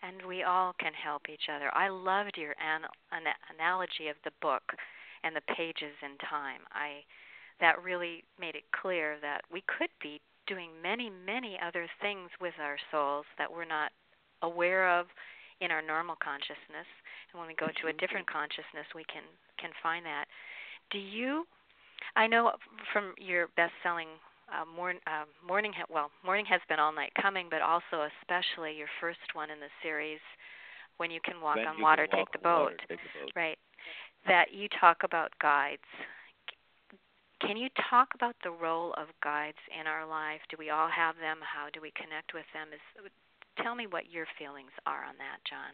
and we all can help each other. I loved your analogy of the book and the pages in time. That really made it clear that we could be doing many, many other things with our souls that we're not aware of in our normal consciousness. And when we go to a different consciousness, we can find that. I know from your best-selling Morning Has Been All Night Coming, but also especially your first one in the series, When You Can Walk on Water, Take the Boat. Right, that you talk about guides. Can you talk about the role of guides in our life? Do we all have them? How do we connect with them? Tell me what your feelings are on that, John.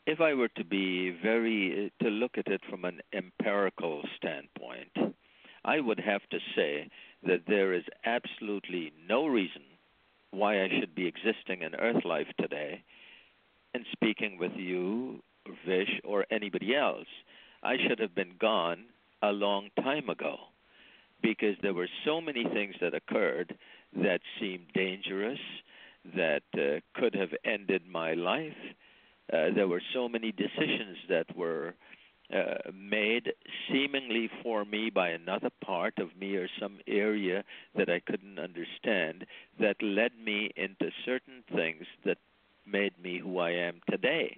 If I were to to look at it from an empirical standpoint, I would have to say that there is absolutely no reason why I should be existing in Earth life today and speaking with you, Vish, or anybody else. I should have been gone a long time ago, because there were so many things that occurred that seemed dangerous, that could have ended my life. There were so many decisions that were made seemingly for me by another part of me or some area that I couldn't understand, that led me into certain things that made me who I am today.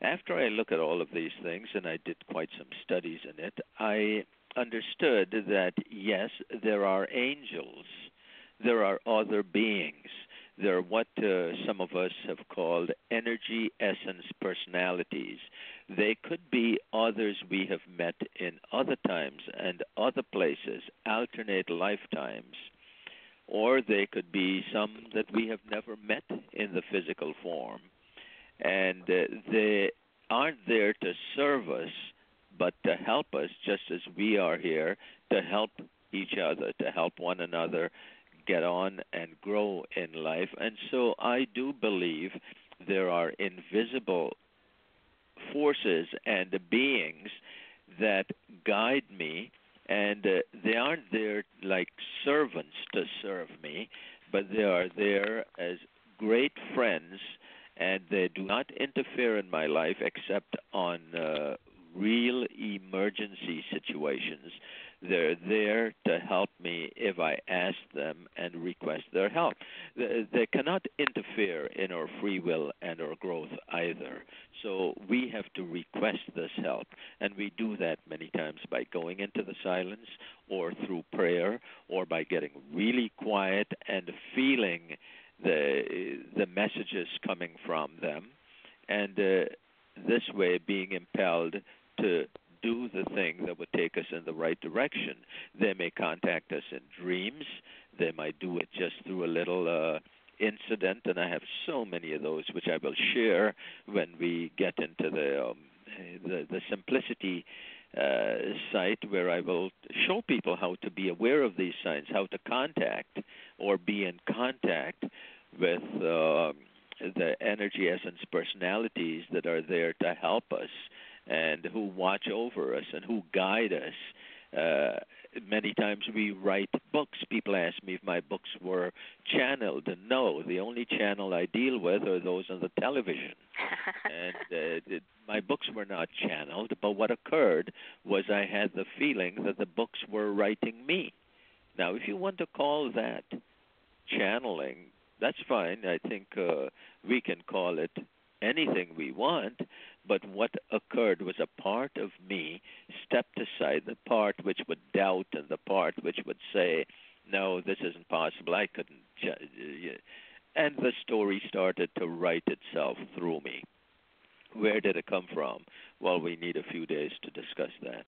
After I look at all of these things, and I did quite some studies in it, I understood that, yes, there are angels, there are other beings. They're what some of us have called energy essence personalities. They could be others we have met in other times and other places, alternate lifetimes, or they could be some that we have never met in the physical form. And they aren't there to serve us, but to help us, just as we are here to help each other, to help one another get on and grow in life. And so I do believe there are invisible forces and beings that guide me, and they aren't there like servants to serve me, but they are there as great friends, and they do not interfere in my life except on real emergency situations. They're there to help me if I ask them and request their help. They cannot interfere in our free will and our growth either. So we have to request this help, and we do that many times by going into the silence or through prayer or by getting really quiet and feeling the messages coming from them, and this way being impelled to do the thing that would take us in the right direction. They may contact us in dreams. They might do it just through a little incident, and I have so many of those which I will share when we get into the simplicity site, where I will show people how to be aware of these signs, how to contact or be in contact with the energy essence personalities that are there to help us and who watch over us and who guide us. Many times we write books. People ask me if my books were channeled, and no, the only channel I deal with are those on the television. And my books were not channeled, but what occurred was I had the feeling that the books were writing me. Now, if you want to call that channeling, that's fine. I think we can call it anything we want, but what occurred was a part of me stepped aside, the part which would doubt and the part which would say, no, this isn't possible, I couldn't. And the story started to write itself through me. Where did it come from? Well, we need a few days to discuss that.